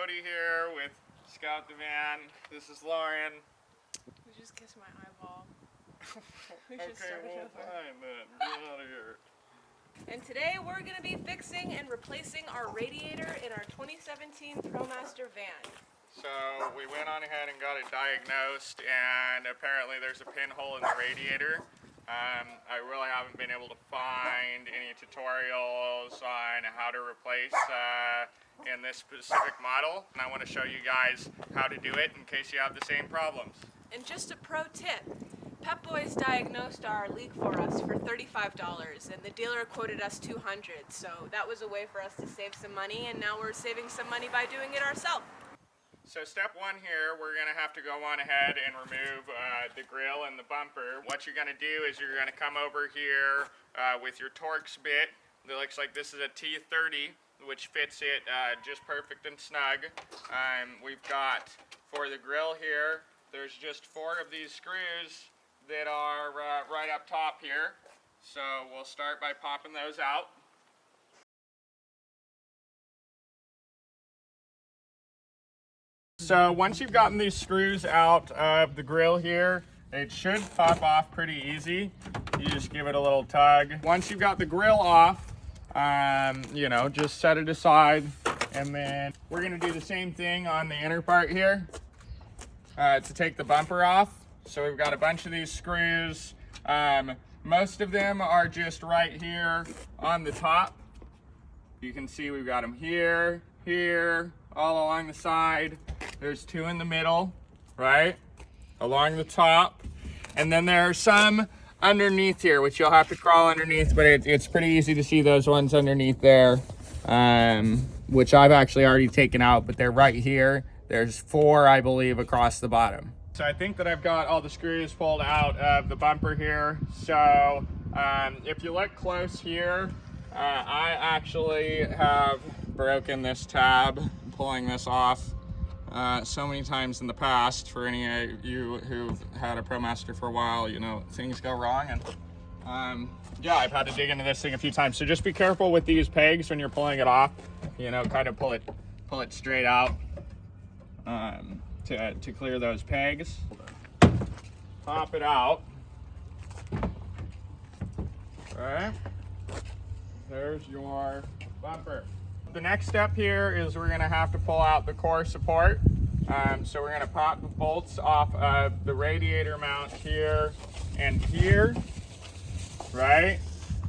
Cody here with Scout the Van. This is Lauren. You just kissed my eyeball. Okay, well, fine then. Get out of here. And today we're going to be fixing and replacing our radiator in our 2017 Promaster van. So we went on ahead and got it diagnosed, and apparently there's a pinhole in the radiator. I really haven't been able to find any tutorials on how to replace in this specific model, and I want to show you guys how to do it in case you have the same problems. And just a pro tip, Pep Boys diagnosed our leak for us for $35, and the dealer quoted us $200, so that was a way for us to save some money, and now we're saving some money by doing it ourselves. So step one here, we're going to have to go on ahead and remove the grill and the bumper. What you're going to do is you're going to come over here with your Torx bit. It looks like this is a T30, which fits it just perfect and snug. We've got, for the grill here, there's just 4 of these screws that are right up top here. So we'll start by popping those out. So once you've gotten these screws out of the grill here, it should pop off pretty easy. You just give it a little tug. Once you've got the grill off, you know, just set it aside, and then we're gonna do the same thing on the inner part here to take the bumper off. So we've got a bunch of these screws. Most of them are just right here on the top. You can see we've got them here, here, all along the side. There's 2 in the middle, right? Along the top. And then there are some underneath here, which you'll have to crawl underneath, but it's pretty easy to see those ones underneath there, which I've actually already taken out, but they're right here. There's 4, I believe, across the bottom. So I think that I've got all the screws pulled out of the bumper here. So if you look close here, I actually have broken this tab, pulling this off so many times in the past. For any of you who've had a Promaster for a while, you know, things go wrong, and yeah, I've had to dig into this thing a few times. So just be careful with these pegs when you're pulling it off, you know, kind of pull it straight out to clear those pegs. Pop it out. All right, there's your bumper. The next step here is we're going to have to pull out the core support. So we're going to pop the bolts off of the radiator mount here and here, right?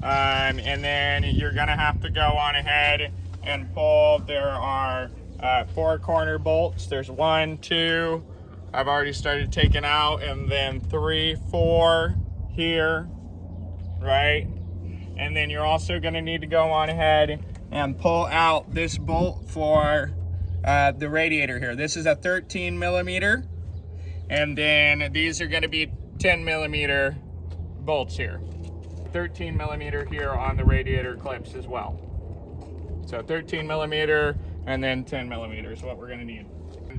And then you're going to have to go on ahead and pull. There are 4 corner bolts. There's 1, 2, I've already started taking out, and then 3, 4 here, right? And then you're also going to need to go on ahead and pull out this bolt for the radiator here. This is a 13 millimeter, and then these are going to be 10 millimeter bolts here. 13 millimeter here on the radiator clips as well. So 13 millimeter and then 10 millimeter is what we're going to need.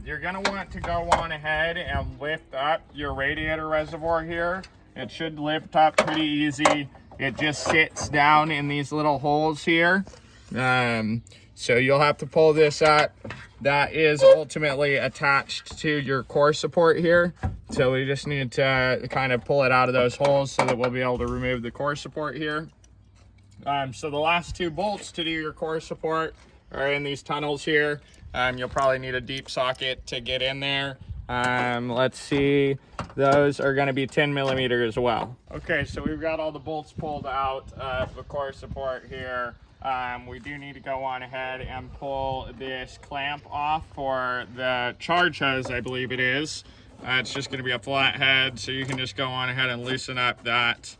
You're going to want to go on ahead and lift up your radiator reservoir here. It should lift up pretty easy. It just sits down in these little holes here. So you'll have to pull this up. That is ultimately attached to your core support here. So we just need to kind of pull it out of those holes so that we'll be able to remove the core support here. So the last 2 bolts to do your core support are in these tunnels here. You'll probably need a deep socket to get in there. Let's see, those are going to be 10 millimeter as well. Okay, so we've got all the bolts pulled out of the core support here. We do need to go on ahead and pull this clamp off for the charge hose, I believe it is. It's just going to be a flat head, so you can just go on ahead and loosen up that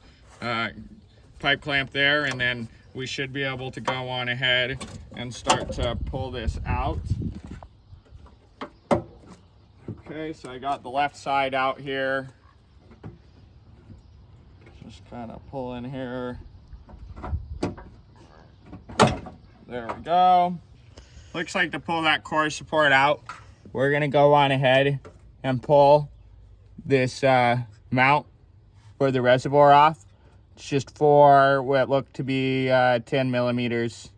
pipe clamp there, and then we should be able to go on ahead and start to pull this out. Okay, so I got the left side out here. Just kind of pull in here. There we go. Looks like to pull that core support out, we're gonna go on ahead and pull this mount for the reservoir off. It's just for what look to be 10 millimeters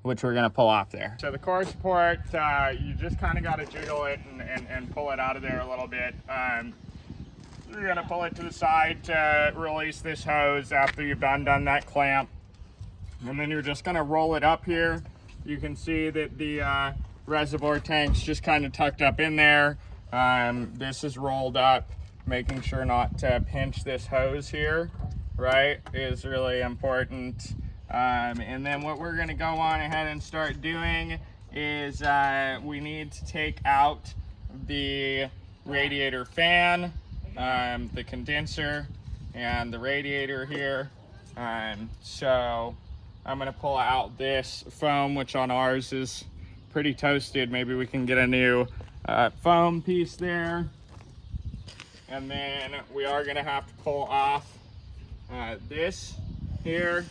which we're gonna pull off there. So the core support, you just kind of got to jiggle it and pull it out of there a little bit. You're gonna pull it to the side to release this hose after you've done that clamp. And then you're just gonna roll it up here. You can see that the reservoir tank's just kind of tucked up in there. This is rolled up, making sure not to pinch this hose here, right, is really important. And then what we're gonna go on ahead and start doing is we need to take out the radiator fan, the condenser, and the radiator here. So I'm gonna pull out this foam, which on ours is pretty toasted. Maybe we can get a new foam piece there. And then we are gonna have to pull off this here.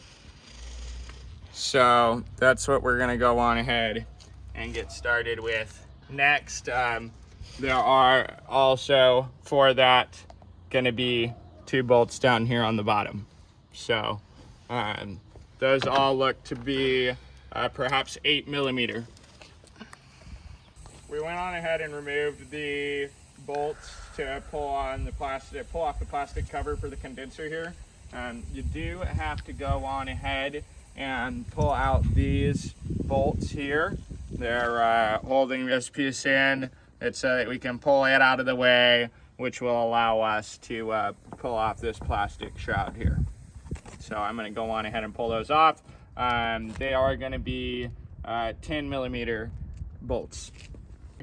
So that's what we're gonna go on ahead and get started with. Next, there are also for that gonna be 2 bolts down here on the bottom. So those all look to be perhaps 8mm. We went on ahead and removed the bolts to pull off the plastic cover for the condenser here. You do have to go on ahead and pull out these bolts here. They're holding this piece in. It's so that we can pull it out of the way, which will allow us to pull off this plastic shroud here. So I'm gonna go on ahead and pull those off. They are gonna be 10mm bolts.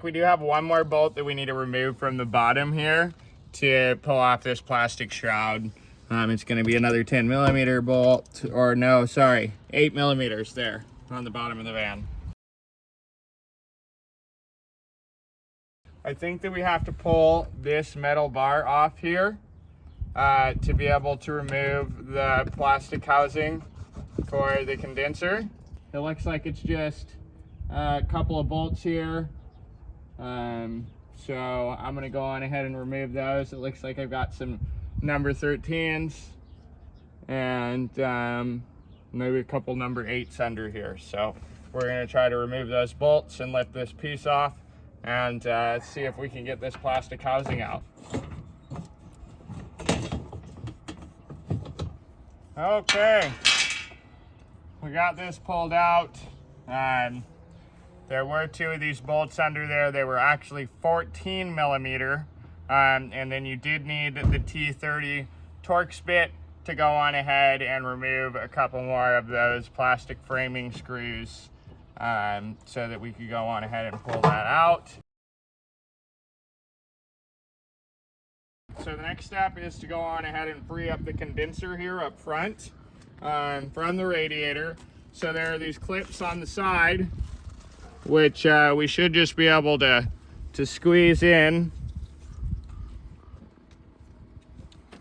We do have one more bolt that we need to remove from the bottom here to pull off this plastic shroud. It's gonna be another 10mm bolt, or no, sorry, 8mm there on the bottom of the van. I think that we have to pull this metal bar off here to be able to remove the plastic housing for the condenser. It looks like it's just a couple of bolts here. So I'm gonna go on ahead and remove those. It looks like I've got some number 13s and maybe a couple number 8s under here. So we're gonna try to remove those bolts and lift this piece off and see if we can get this plastic housing out. Okay, we got this pulled out. There were 2 of these bolts under there. They were actually 14mm. And then you did need the T30 Torx bit to go on ahead and remove a couple more of those plastic framing screws so that we could go on ahead and pull that out. So the next step is to go on ahead and free up the condenser here up front from the radiator. So there are these clips on the side, which we should just be able to squeeze in.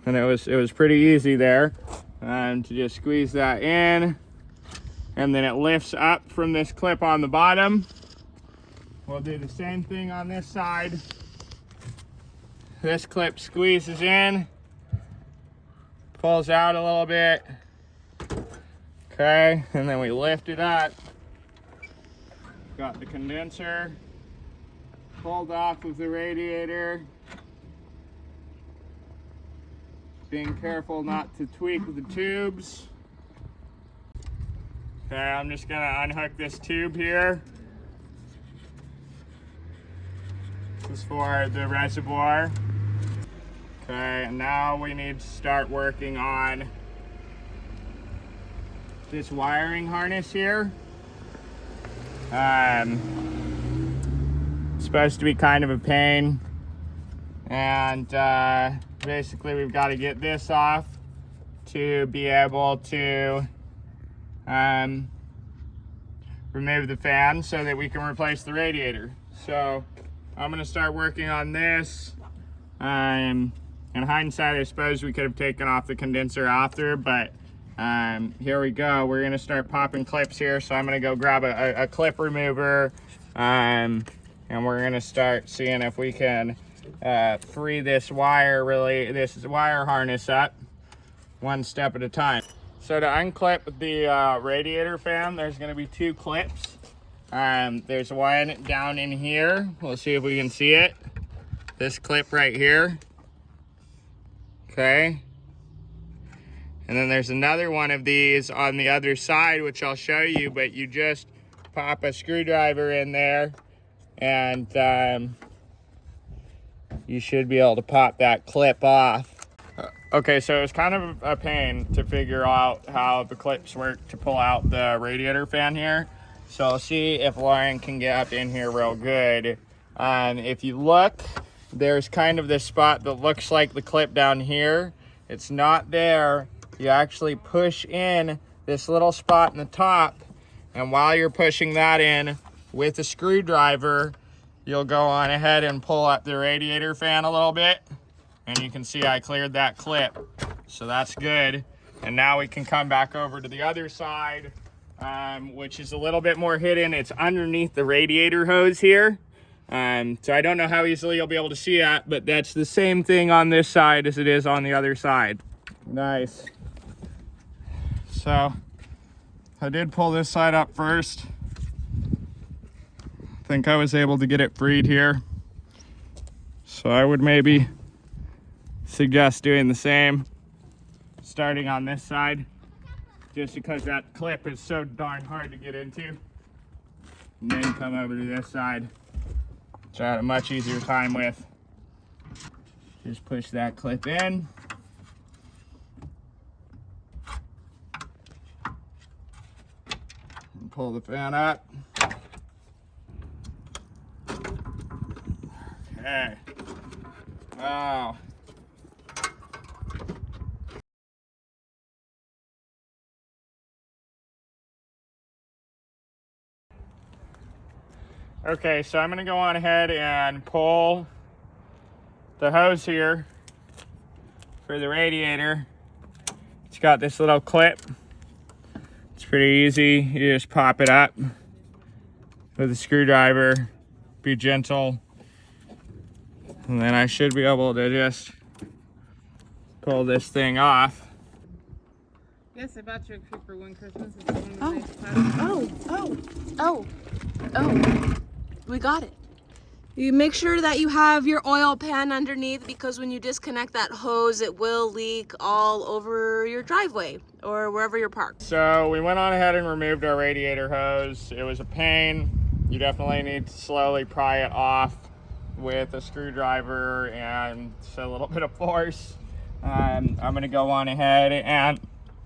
And it was pretty easy there to just squeeze that in, and then it lifts up from this clip on the bottom. We'll do the same thing on this side. This clip squeezes in, pulls out a little bit, okay, and then we lift it up. Got the condenser pulled off of the radiator. Being careful not to tweak the tubes. Okay, I'm just gonna unhook this tube here. This is for the reservoir. Okay, and now we need to start working on this wiring harness here. It's supposed to be kind of a pain, and basically we've got to get this off to be able to remove the fan so that we can replace the radiator. So I'm going to start working on this. In hindsight, I suppose we could have taken off the condenser after, but here we go. We're going to start popping clips here. So I'm going to go grab a clip remover, and we're going to start seeing if we can free this wire harness up one step at a time. So to unclip the radiator fan, there's going to be 2 clips. There's one down in here. We'll see if we can see it. This clip right here. Okay. And then there's another one of these on the other side, which I'll show you, but you just pop a screwdriver in there and you should be able to pop that clip off. Okay, so it's kind of a pain to figure out how the clips work to pull out the radiator fan here. So I'll see if Lauren can get up in here real good. If you look, there's kind of this spot that looks like the clip down here. It's not there. You actually push in this little spot in the top, and while you're pushing that in with a screwdriver, you'll go on ahead and pull up the radiator fan a little bit. And you can see I cleared that clip, so that's good. And now we can come back over to the other side, which is a little bit more hidden. It's underneath the radiator hose here. So I don't know how easily you'll be able to see that, but that's the same thing on this side as it is on the other side. Nice. So I did pull this side up first. I think I was able to get it freed here. So I would maybe suggest doing the same, starting on this side, just because that clip is so darn hard to get into. And then come over to this side, which I had a much easier time with. Just push that clip in. And pull the fan up. Okay. Wow. Okay, so I'm going to go on ahead and pull the hose here for the radiator. It's got this little clip. It's pretty easy. You just pop it up with a screwdriver. Be gentle. And then I should be able to just pull this thing off. Yes, I bought you a creeper one Christmas. It's one of the nice Oh, we got it. You make sure that you have your oil pan underneath, because when you disconnect that hose, it will leak all over your driveway or wherever you're parked. So we went on ahead and removed our radiator hose. It was a pain. You definitely need to slowly pry it off with a screwdriver and a little bit of force. I'm gonna go on ahead and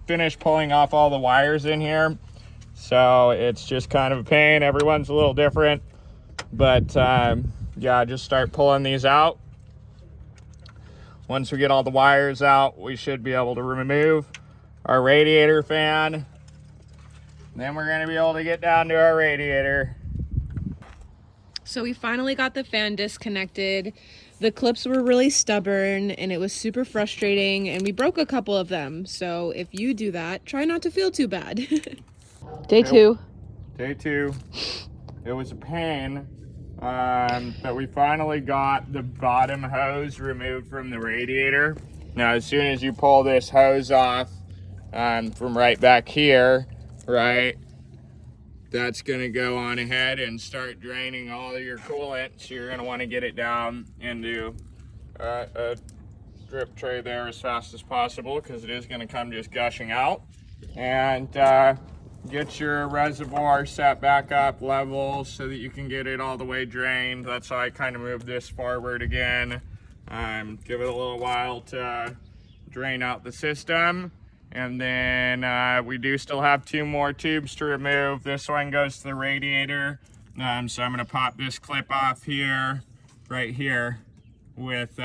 finish pulling off all the wires in here. So it's just kind of a pain. Everyone's a little different, but yeah, just start pulling these out. Once we get all the wires out, we should be able to remove our radiator fan. Then we're gonna be able to get down to our radiator. So we finally got the fan disconnected. The clips were really stubborn and it was super frustrating, and we broke a couple of them. So if you do that, try not to feel too bad. Day 2. Day 2. It was a pain, but we finally got the bottom hose removed from the radiator. Now, as soon as you pull this hose off from right back here, right, that's gonna go on ahead and start draining all of your coolant. So you're gonna wanna get it down into a drip tray there as fast as possible, because it is gonna come just gushing out. And get your reservoir set back up level so that you can get it all the way drained. That's how I kind of moved this forward again. Give it a little while to drain out the system. And then we do still have 2 more tubes to remove. This one goes to the radiator. So I'm gonna pop this clip off here, right here, with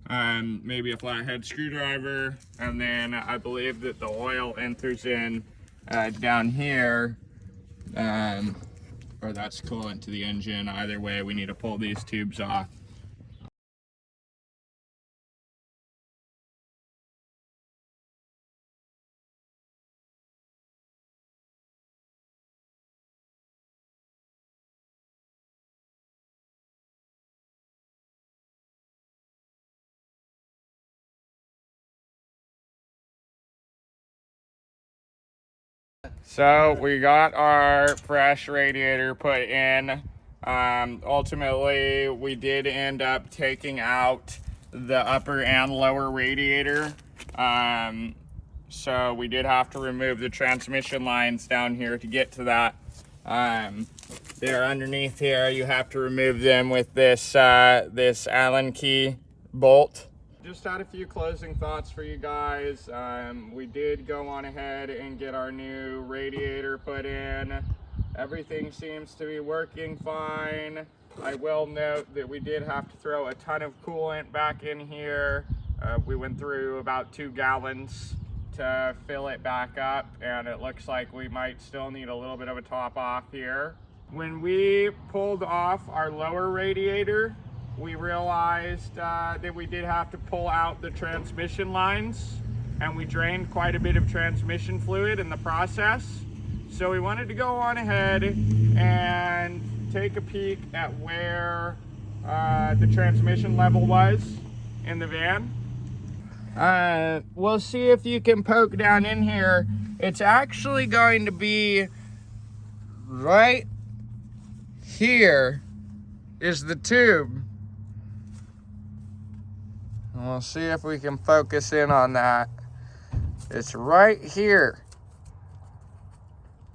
maybe a flathead screwdriver. And then I believe that the oil enters in down here, or that's coolant to the engine. Either way, we need to pull these tubes off. So we got our fresh radiator put in. Ultimately, we did end up taking out the upper and lower radiator. So we did have to remove the transmission lines down here to get to that. They're underneath here. You have to remove them with this this Allen key bolt. Just had a few closing thoughts for you guys. We did go on ahead and get our new radiator put in. Everything seems to be working fine. I will note that we did have to throw a ton of coolant back in here. We went through about 2 gallons to fill it back up, and it looks like we might still need a little bit of a top off here. When we pulled off our lower radiator, we realized that we did have to pull out the transmission lines, and we drained quite a bit of transmission fluid in the process. So we wanted to go on ahead and take a peek at where the transmission level was in the van. We'll see if you can poke down in here. It's actually going to be right here is the tube. And we'll see if we can focus in on that. It's right here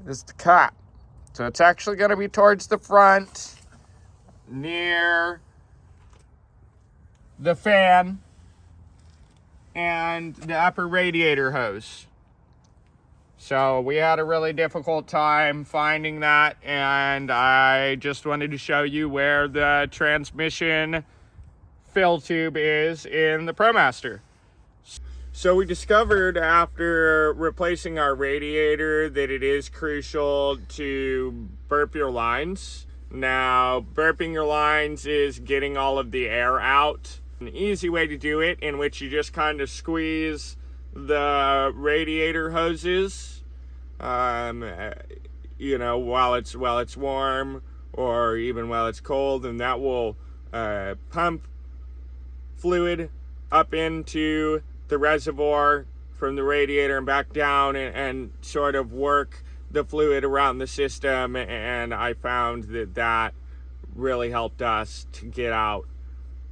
is the cap. So it's actually going to be towards the front, near the fan and the upper radiator hose. So we had a really difficult time finding that, and I just wanted to show you where the transmission fill tube is in the Promaster. So we discovered after replacing our radiator that it is crucial to burp your lines. Now, burping your lines is getting all of the air out. An easy way to do it, in which you just kind of squeeze the radiator hoses, you know, while it's warm or even while it's cold, and that will pump fluid up into the reservoir from the radiator and back down, and sort of work the fluid around the system. And I found that really helped us to get out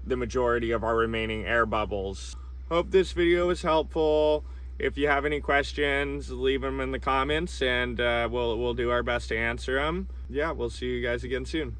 the majority of our remaining air bubbles. Hope this video was helpful. If you have any questions, leave them in the comments, and we'll do our best to answer them. Yeah, we'll see you guys again soon.